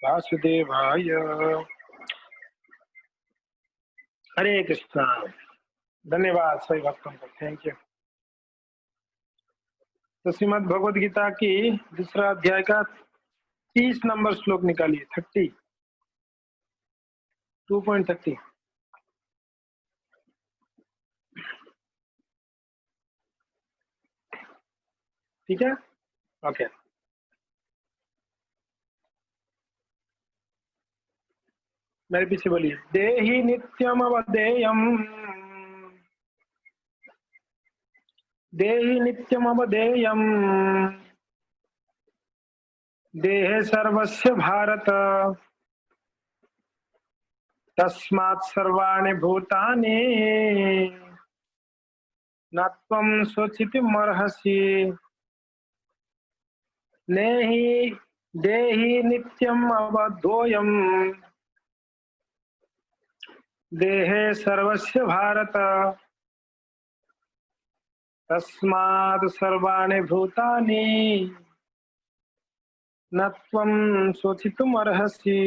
वासुदेवाय। हरे कृष्णा। धन्यवाद सभी भक्तों को, थैंक यू। तो श्रीमद् भगवद गीता की दूसरा अध्याय का 30 नंबर श्लोक निकालिए। 2.30। ठीक है, ओके। मेरे पीछे बोलिए। देहि नित्यम अवधेयम, देहि नित्यम अवधेयम, देहे सर्वस्य भारत, तस्मात् सर्वाणि भूतानि न त्वं शोचितुमर्हसि। नेहि देहि नित्यम अवधेयम, देहे सर्वस्य भारत, तस्मात् सर्वाणि भूतानि न त्वं शोचितुमर्हसि।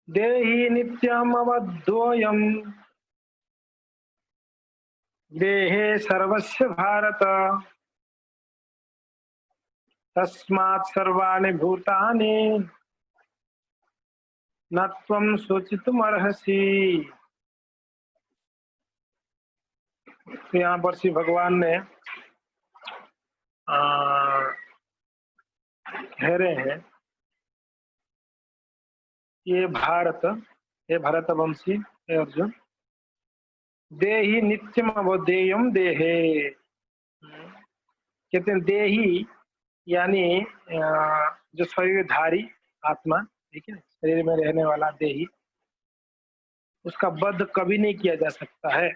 देहि नित्यम अवधेयम, देहे सर्वस्य भारत, तस्मात् सर्वाणि भूतानि न त्वं शोचितुमर्हसि। तो यहाँ पर श्री भगवान ने कह रहे हैं, ये भारत, हे भरतवंशी, हे अर्जुन, देहि नित्यम अवधेयम देहे। कहते हैं देही यानी जो शरीरधारी आत्मा, ठीक है, शरीर में रहने वाला देही, उसका वध कभी नहीं किया जा सकता है।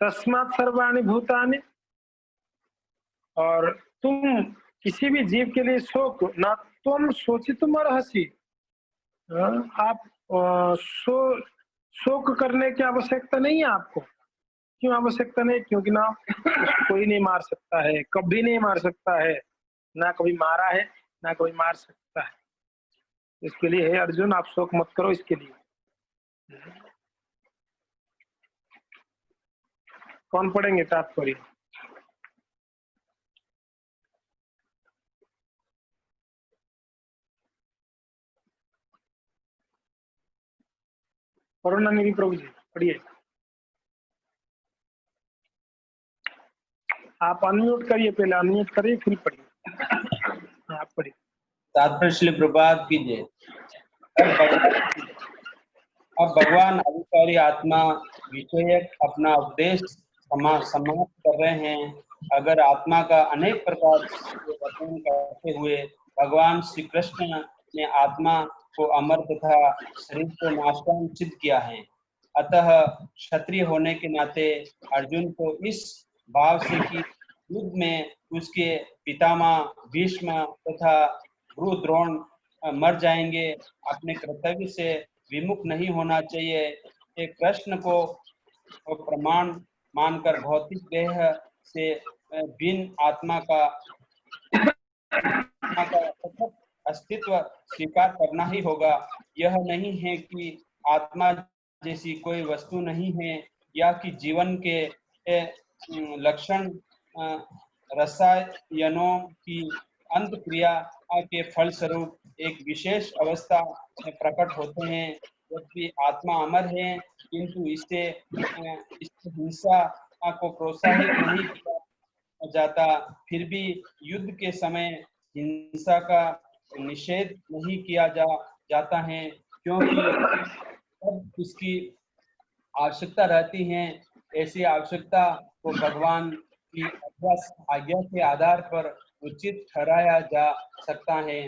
तस्मात् सर्वाणि भूतानि, और तुम किसी भी जीव के लिए शोक ना तुम शोचितुमर्हसि। आप शोक करने की आवश्यकता नहीं है आपको। क्यों आवश्यकता नहीं? क्योंकि ना कोई नहीं मार सकता है, कभी नहीं मार सकता है, ना कभी मारा है, ना कभी मार सकता है। इसके लिए हे अर्जुन, आप शोक मत करो इसके लिए। कौन पढ़ेंगे तात्पर्य? करुणानिधि प्रभु जी पढ़िए। आप अनम्यूट करिए, पहले अनम्यूट करिए फिर पढ़िए। आप पढ़िए। तात्पर्य श्री प्रभात कीजिए। अब भगवान अधिकारी आत्मा विषयक अपना उपदेश समाप्त कर रहे हैं। अगर आत्मा का अनेक प्रकार से वर्णन करते हुए भगवान श्री कृष्ण ने आत्मा को अमर तथा शरीर को नाशवान सिद्ध किया है, अतः क्षत्रिय होने के नाते अर्जुन को इस भाव से कि युद्ध में उसके पितामह भीष्म तथा गुरु द्रोण मर जाएंगे, अपने कर्तव्य से विमुख नहीं होना चाहिए। एक कृष्ण को प्रमाण मानकर भौतिक देह से बिन आत्मा का अस्तित्व स्वीकार करना ही होगा। यह नहीं है कि आत्मा जैसी कोई वस्तु नहीं है, या कि जीवन के लक्षण रसायनों की अंत क्रिया के फलस्वरूप एक विशेष अवस्था में प्रकट होते हैं। जबकि आत्मा अमर है, किंतु इससे हिंसा को प्रोत्साहित नहीं किया जाता। फिर भी युद्ध के समय हिंसा का निषेध नहीं किया जाता है, क्योंकि जब इसकी आवश्यकता रहती है, ऐसी आवश्यकता को भगवान की आज्ञा के आधार पर उचित ठहराया जा सकता है।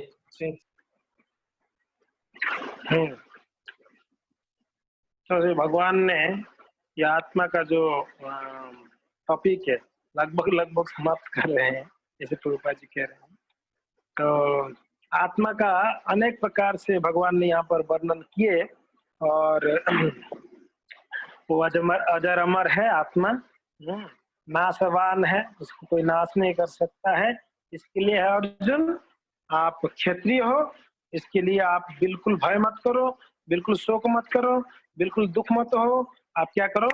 तो भगवान ने यह आत्मा का जो टॉपिक है लगभग समाप्त कर रहे हैं, जैसे प्रभुपाद जी कह रहे हैं। तो आत्मा का अनेक प्रकार से भगवान ने यहाँ पर वर्णन किए, और वो अजर अमर है आत्मा, नाशवान है, उसको कोई नाश नहीं कर सकता है। इसके लिए है अर्जुन, आप क्षत्रिय हो, इसके लिए आप बिल्कुल भय मत करो, बिल्कुल शोक मत करो, बिल्कुल दुख मत हो। आप क्या करो,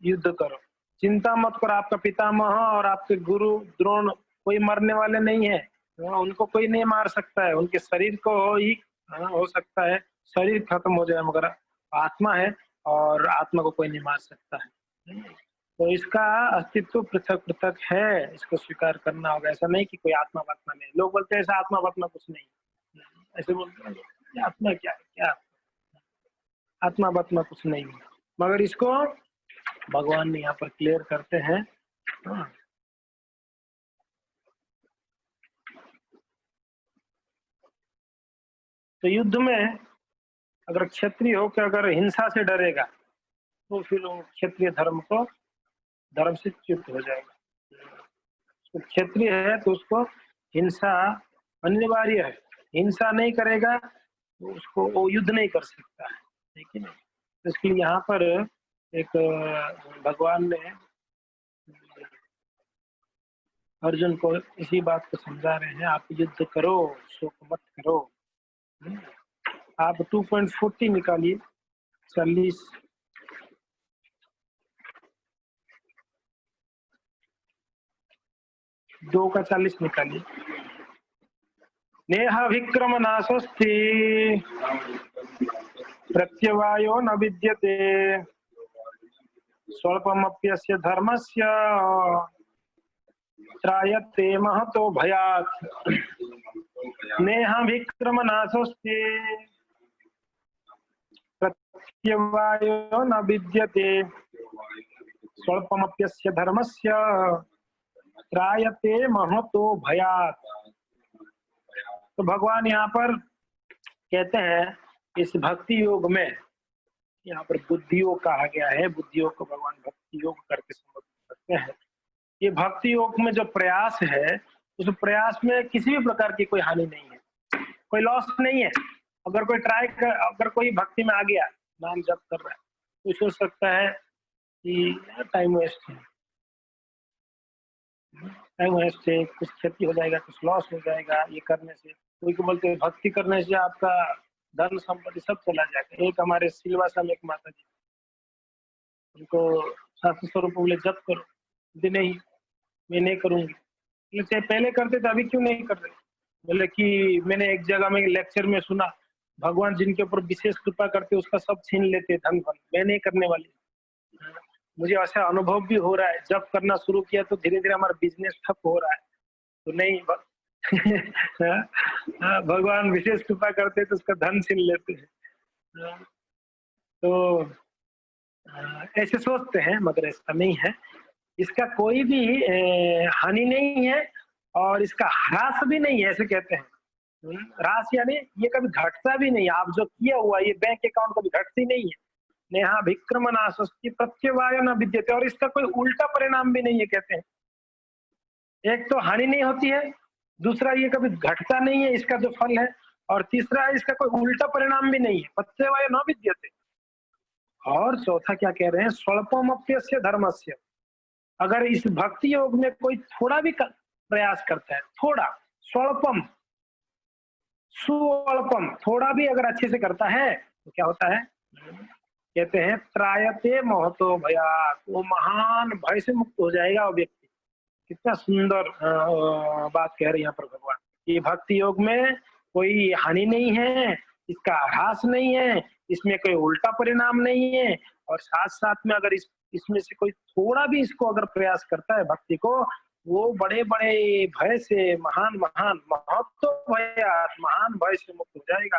युद्ध करो, चिंता मत करो। आपका पितामह और आपके गुरु द्रोण कोई मरने वाले नहीं है। उनको कोई नहीं मार सकता है, उनके शरीर को ही हो सकता है शरीर खत्म हो जाए, मगर आत्मा है और आत्मा को कोई नहीं मार सकता है। तो इसका अस्तित्व पृथक पृथक है, इसको स्वीकार करना होगा। ऐसा नहीं कि कोई आत्मा वात्मा नहीं। लोग बोलते हैं ऐसा आत्मा वात्मा कुछ नहीं, ऐसे बोलते हैं ये आत्मा क्या है, क्या आत्मा वात्मा कुछ नहीं है। मगर इसको भगवान ने यहाँ पर क्लियर करते हैं। हाँ। तो युद्ध में अगर क्षत्रिय हो के अगर हिंसा से डरेगा तो फिर वो क्षत्रिय धर्म से च्युत हो जाएगा। तो क्षत्रिय है तो उसको हिंसा अनिवार्य है, हिंसा नहीं करेगा तो उसको वो युद्ध नहीं कर सकता है, ठीक है ना। तो इसके लिए यहाँ पर एक भगवान ने अर्जुन को इसी बात को समझा रहे हैं, आप युद्ध करो, शोक मत करो। आप 2.40 निकालिए, 40 2 का 40 निकालिए। नेह विक्रम नाशोस्ति प्रत्यवायो न विद्यते स्वल्पमप्यस्य धर्मस्य त्रायते महतो भयात्। नेह विक्रम नाशोस्ति प्रत्यवायो न विद्यते स्वल्पमप्यस्य धर्मस्य त्रायते महतो भयात्। तो भगवान यहाँ पर कहते हैं इस भक्ति योग में, यहाँ पर बुद्धि योग कहा गया है, बुद्धि योग को भगवान भक्ति योग करके संबोधित करते हैं। ये भक्ति योग में जो प्रयास है, उस प्रयास में किसी भी प्रकार की कोई हानि नहीं है, कोई लॉस नहीं है। अगर कोई अगर कोई भक्ति में आ गया, नाम जप कर रहा है, तो सोच सकता है कि टाइम वेस्ट है, टाइम वेस्ट है, कुछ क्षति हो जाएगा, कुछ लॉस हो जाएगा ये करने से। कोई को बोलते हैं भक्ति करने से आपका धन संपत्ति सब चला जाएगा। एक हमारे सिलवासा में एक माता जी, उनको 700 रुपये बोले जब करो, नहीं मैं नहीं करूंगी। चाहे पहले करते थे, अभी क्यों नहीं कर रहे? बोले कि मैंने एक जगह में लेक्चर में सुना, भगवान जिनके ऊपर विशेष कृपा करते उसका सब छीन लेते धन धन, मैं नहीं करने वाली। मुझे ऐसा अनुभव भी हो रहा है, जब करना शुरू किया तो धीरे धीरे हमारा बिजनेस ठप हो रहा है। तो नहीं भगवान विशेष कृपा करते तो उसका धन छीन लेते हैं। तो ऐसे सोचते हैं, मगर ऐसा नहीं है। इसका कोई भी हानि नहीं है और इसका ह्रास भी नहीं है, ऐसे कहते हैं। ह्रास यानी ये कभी घटता भी नहीं। आप जो किया हुआ ये बैंक अकाउंट कभी घटती नहीं है। नेहा विक्रम नाशोस्ति प्रत्यवायो न विद्यते, और इसका कोई उल्टा परिणाम भी नहीं है, कहते हैं। एक तो हानि नहीं होती है, दूसरा ये कभी घटता नहीं है इसका जो फल है, और तीसरा इसका कोई उल्टा परिणाम भी नहीं है, प्रत्यवायो न विद्यते। और चौथा क्या कह रहे हैं, स्वल्पमप्यस्य धर्मस्य। अगर इस भक्ति योग में कोई थोड़ा भी प्रयास करता है, थोड़ा, स्वल्पम सुअल्पम, थोड़ा भी अगर अच्छे से करता है तो क्या होता है, कहते हैं त्रायते महतो भयात्, वो महान भय से मुक्त हो जाएगा वो व्यक्ति। कितना सुंदर बात कह रहे हैं यहाँ पर भगवान। ये भक्ति योग में कोई हानि नहीं है, इसका ह्रास नहीं है, इसमें कोई उल्टा परिणाम नहीं है, और साथ साथ में अगर इसमें से कोई थोड़ा भी इसको अगर प्रयास करता है भक्ति को, वो बड़े बड़े भय से महान महान महत्व भयात्, महान भय से मुक्त हो जाएगा।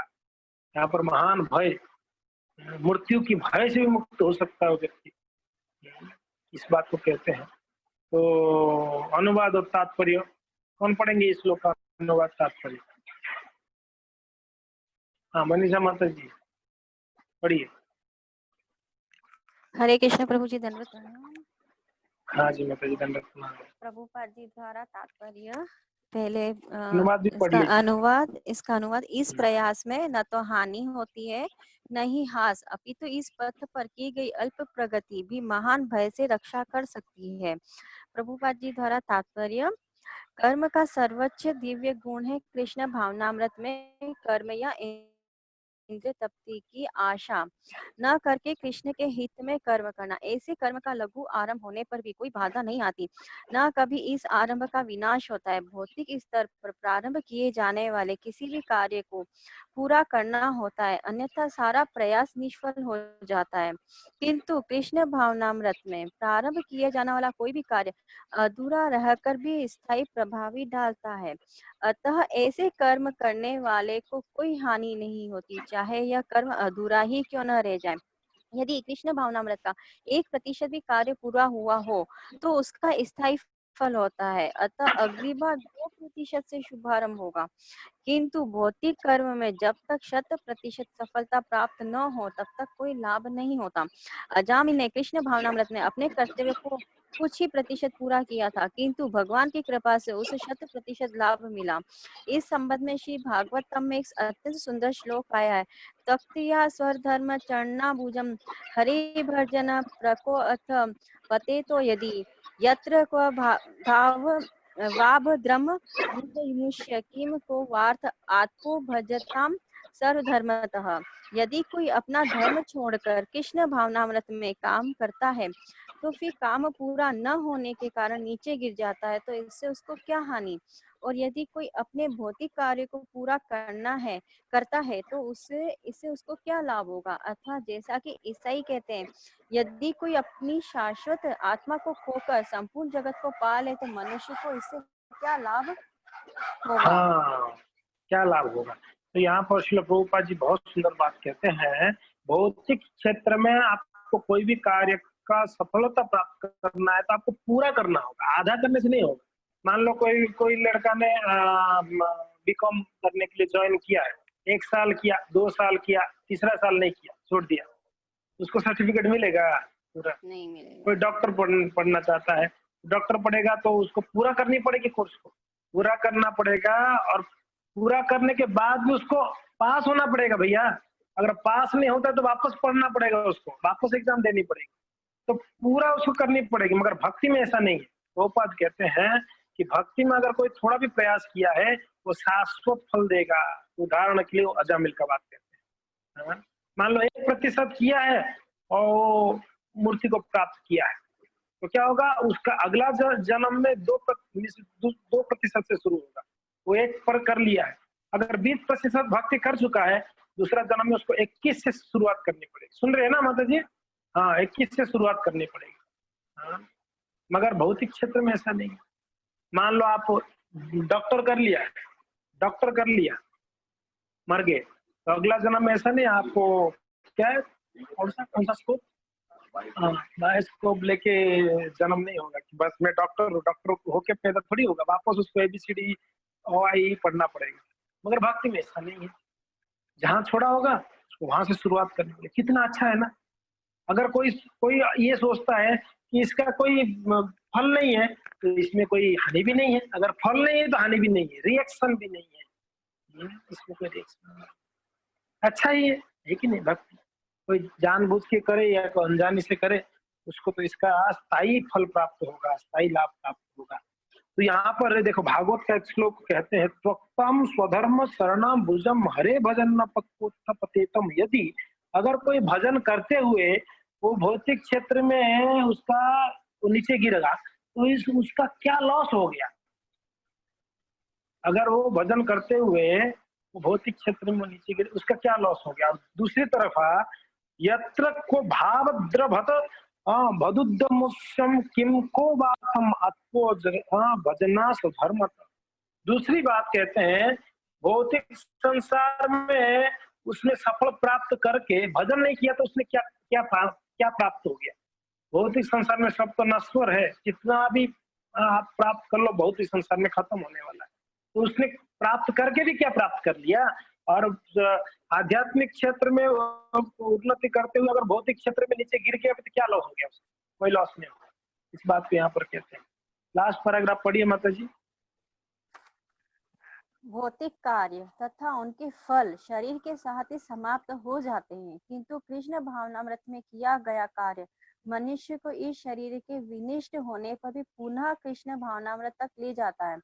यहाँ पर महान भय, मृत्यु की भय से भी मुक्त हो सकता है वो व्यक्ति, इस बात को कहते हैं। तो अनुवाद और तात्पर्य कौन पढ़ेंगे इस श्लोक का अनुवाद तात्पर्य? हाँ मनीषा माता जी पढ़िए। हरे कृष्ण प्रभु जी, दंडवत प्रणाम। हाँ जी माता जी दंडवत प्रणाम। प्रभुपाद जी द्वारा तात्पर्य पहले अनुवाद भी पढ़ लीजिए। इसका अनुवाद, इस प्रयास में न तो हानि होती है न ही हास, अपितु इस पथ पर की गई अल्प प्रगति भी महान भय से रक्षा कर सकती है। प्रभुपाद जी द्वारा तात्पर्य, कर्म का सर्वोच्च दिव्य गुण है कृष्ण भावनामृत में कर्म या इंद्रिय तृप्ति की आशा न करके कृष्ण के हित में कर्म करना। ऐसे कर्म का लघु आरंभ होने पर भी कोई बाधा नहीं आती, न कभी इस आरंभ का विनाश होता है। भौतिक स्तर पर प्रारंभ किए जाने वाले किसी भी कार्य को पूरा करना होता है, अन्यथा सारा प्रयास निष्फल हो जाता है। किंतु कृष्ण भावनामृत में प्रारंभ किया जाने वाला कोई भी कार्य अधूरा रहकर भी स्थायी प्रभावी डालता है। अतः ऐसे कर्म करने वाले को कोई हानि नहीं होती, चाहे यह कर्म अधूरा ही क्यों न रह जाए। यदि कृष्ण भावनामृत का 1% भी कार्य पूरा हुआ हो तो उसका स्थायी फल होता है। अतः अगली बार 2% से शुभारंभ होगा, किंतु भौतिक कर्म में जब तक 100% सफलता प्राप्त न हो तब तक कोई लाभ नहीं होता। अजामिल ने कृष्ण भावनामृत में अपने कर्तव्य को कुछ ही प्रतिशत पूरा किया था, किंतु भगवान की कृपा से उसे 100% लाभ मिला। इस संबंध में श्री भागवतम में एक अत्यंत सुंदर श्लोक आया है। तक्तिया स्वधर्म चरणा भुजम हरि भजन प्रको अथ पते तो यदि यत्र क्व भाव वाभद्रम मुष्य किम को वार्थ आत्को भजताम सर्वधर्मतः। यदि कोई अपना धर्म छोड़कर कृष्ण भावनामृत में काम करता है तो फिर काम पूरा न होने के कारण नीचे गिर जाता है, तो इससे उसको क्या हानि। और यदि कोई अपने भौतिक कार्य को पूरा करता है तो इससे उसको क्या लाभ होगा। अथवा जैसा कि ईसाई कहते हैं, यदि कोई अपनी शाश्वत आत्मा को खोकर संपूर्ण जगत को पा ले तो मनुष्य को इससे क्या लाभ होगा। हाँ, क्या लाभ होगा। तो यहाँ पर श्रील प्रभुपाद जी बहुत सुंदर बात कहते हैं, भौतिक क्षेत्र में आपको कोई भी कार्य का सफलता प्राप्त करना है तो आपको पूरा करना होगा, आधा करने से नहीं होगा। मान लो कोई कोई लड़का ने बीकॉम करने के लिए ज्वाइन किया है, 1 साल किया, 2 साल किया, तीसरा साल नहीं किया, छोड़ दिया, उसको सर्टिफिकेट मिलेगा पूरा। नहीं मिलेगा। कोई डॉक्टर पढ़ना चाहता है, डॉक्टर पढ़ेगा तो उसको पूरा करनी पड़ेगी, कोर्स को पूरा करना पड़ेगा, और पूरा करने के बाद भी उसको पास होना पड़ेगा भैया। अगर पास नहीं होता तो वापस पढ़ना पड़ेगा, उसको वापस एग्जाम देनी पड़ेगी, तो पूरा उसको करनी पड़ेगी। मगर भक्ति में ऐसा नहीं है। प्रभुपाद कहते हैं कि भक्ति में अगर कोई थोड़ा भी प्रयास किया है वो शाश्वत फल देगा। उदाहरण के लिए वो अजामिल का बात कहते हैं, हाँ? मान लो 1% किया है और वो मूर्ति को प्राप्त किया है, तो क्या होगा, उसका अगला जन्म में 2% से शुरू होगा। वो 1 पर कर लिया है, अगर 20% भक्ति कर चुका है, दूसरा जन्म में उसको 21 से शुरुआत करनी पड़ेगी। सुन रहे हैं ना माता जी? हाँ, 21 से शुरुआत करनी पड़ेगी। हाँ, मगर भौतिक क्षेत्र में ऐसा नहीं है। मान लो आप डॉक्टर कर लिया, डॉक्टर कर लिया, मर गए, तो अगला जन्म में ऐसा नहीं, आपको क्या है, कौन सा स्कोप, बायोस्कोप लेके जन्म नहीं होगा कि बस मैं डॉक्टर होके पैदा थोड़ी होगा, वापस उसको ABCD OI पढ़ना पड़ेगा। मगर भक्ति में ऐसा नहीं है, जहाँ छोड़ा होगा उसको वहां से शुरुआत करनी पड़ेगी। कितना अच्छा है ना। अगर कोई कोई ये सोचता है कि इसका कोई फल नहीं है तो इसमें कोई हानि भी नहीं है, अगर फल नहीं है तो हानि भी नहीं है, रिएक्शन भी नहीं है, इसमें कोई रिएक्शन नहीं है, अच्छा ही है कि नहीं। भक्ति कोई जानबूझ के करे या कोई अनजाने से करे, उसको तो इसका स्थायी फल प्राप्त होगा, स्थायी लाभ प्राप्त होगा। तो यहाँ पर देखो भागवत का एक श्लोक कहते हैं, त्वक्तम स्वधर्म शरणम भुजम हरे भजन न पतेतम। यदि अगर कोई भजन करते हुए वो भौतिक क्षेत्र में उसका वो नीचे गिरेगा तो उसका क्या लॉस हो गया। अगर वो भजन करते हुए वो भौतिक क्षेत्र में नीचे गिरे, उसका क्या लॉस हो गया। दूसरी तरफ यत्र को भाव द्रभत भदुद्दमुष्यम किम को बातम आत्मो भजना धर्म। दूसरी बात कहते हैं, भौतिक संसार में उसने सफल प्राप्त करके भजन नहीं किया तो उसने क्या क्या क्या प्राप्त हो गया। भौतिक संसार में सब तो नश्वर है, जितना भी आप प्राप्त कर लो भौतिक संसार में खत्म होने वाला है, तो उसने प्राप्त करके भी क्या प्राप्त कर लिया। और आध्यात्मिक क्षेत्र में उन्नति करते हुए अगर भौतिक क्षेत्र में नीचे गिर गया तो क्या लॉस हो गया उसको, कोई लॉस नहीं होगा। इस बात को यहाँ पर कहते हैं। लास्ट पैराग्राफ पढ़िए माता जी। भौतिक कार्य तथा उनके फल शरीर के साथ ही समाप्त हो जाते हैं, किंतु कृष्ण भावनामृत में किया गया कार्य मनुष्य को इस शरीर के विनिष्ट होने पर भी पुनः कृष्ण भावनामृत तक ले जाता है।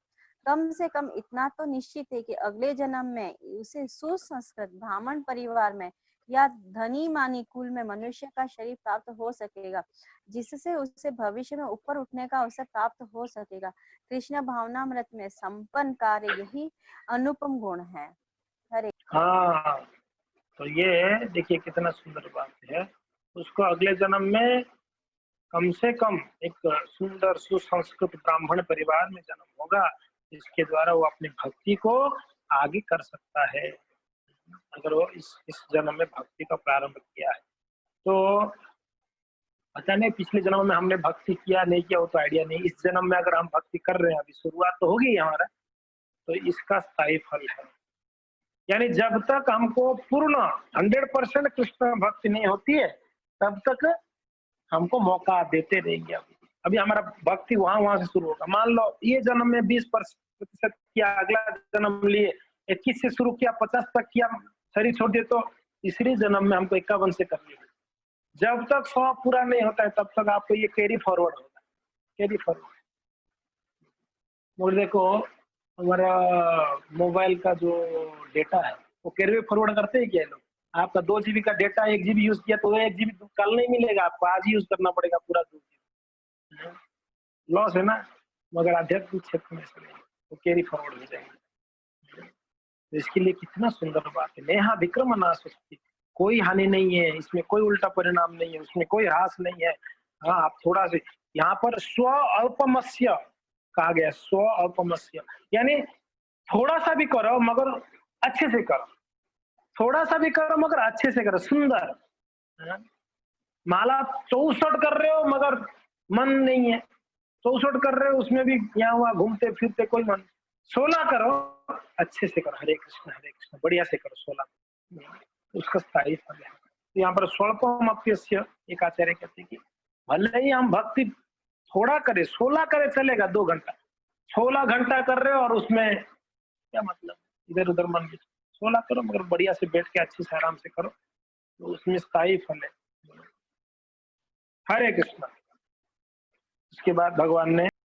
कम से कम इतना तो निश्चित है कि अगले जन्म में उसे सुसंस्कृत ब्राह्मण परिवार में या धनी मानी कुल में मनुष्य का शरीर प्राप्त हो सकेगा, जिससे उसे भविष्य में ऊपर उठने का अवसर प्राप्त हो सकेगा। कृष्ण भावनामृत में संपन्न कार्य यही अनुपम गुण है। हरे। हाँ, तो ये देखिए कितना सुंदर बात है। उसको अगले जन्म में कम से कम एक सुंदर सुसंस्कृत ब्राह्मण परिवार में जन्म होगा, जिसके द्वारा वो अपनी भक्ति को आगे कर सकता है। अगर वो इस जन्म में भक्ति का प्रारंभ किया है तो पता नहीं पिछले जन्म में हमने भक्ति किया नहीं किया, वो तो आइडिया नहीं। इस जन्म में अगर हम भक्ति कर रहे हैं, अभी शुरुआत तो होगी हमारा, तो इसका स्थायी फल है। यानी जब तक हमको पूर्ण 100% कृष्ण भक्ति नहीं होती है, तब तक हमको मौका देते रहेंगे। अभी हमारा भक्ति वहां से शुरू होगा। मान लो ये जन्म में 20% किया, अगला जन्म लिए 21 से शुरू किया, 50 तक किया, शरीर छोड़ दिए, तो तीसरे जन्म में हमको 51 से करनी है। जब तक 100 पूरा नहीं होता है, तब तक आपको ये कैरी फॉरवर्ड होता है, कैरी फॉरवर्ड। और देखो हमारा मोबाइल का जो डेटा है वो कैरी फॉरवर्ड करते हैं क्या लोग? आपका 2 GB का डेटा 1 GB यूज किया तो 1 GB कल नहीं मिलेगा, आपको आज ही यूज करना पड़ेगा पूरा 2 GB। लॉस है ना। मगर आध्यात्मिक क्षेत्र में ऐसा नहीं, वो कैरी फॉरवर्ड हो जाएंगे। तो इसके लिए कितना सुंदर बात है। नेहा विक्रम नाशोस्ति, कोई हानि नहीं है इसमें, कोई उल्टा परिणाम नहीं है, उसमें कोई ह्रास नहीं है। हाँ, आप थोड़ा से यहाँ पर स्व अल्पमस्य कहा गया, स्व अल्पमस्य, यानी थोड़ा सा भी करो मगर अच्छे से करो, थोड़ा सा भी करो मगर अच्छे से करो, सुंदर। माला 64 कर रहे हो मगर मन नहीं है, 64 कर रहे हो उसमें भी यहाँ वहां घूमते फिरते कोई मन। 16 करो, अच्छे से करो, हरे कृष्ण बढ़िया से करो, 16 उसका स्थायी फल है। तो यहाँ पर स्वल्पमप्यस्य एक आचार्य कहते हैं कि भले ही हम भक्ति थोड़ा करे, 16 करे चलेगा, 2 घंटा, 16 घंटा कर रहे हो और उसमें क्या मतलब, इधर उधर मन। 16 करो मगर बढ़िया से बैठ के अच्छे से आराम से करो, तो उसमें स्थायी फल है। हरे कृष्ण। उसके बाद भगवान ने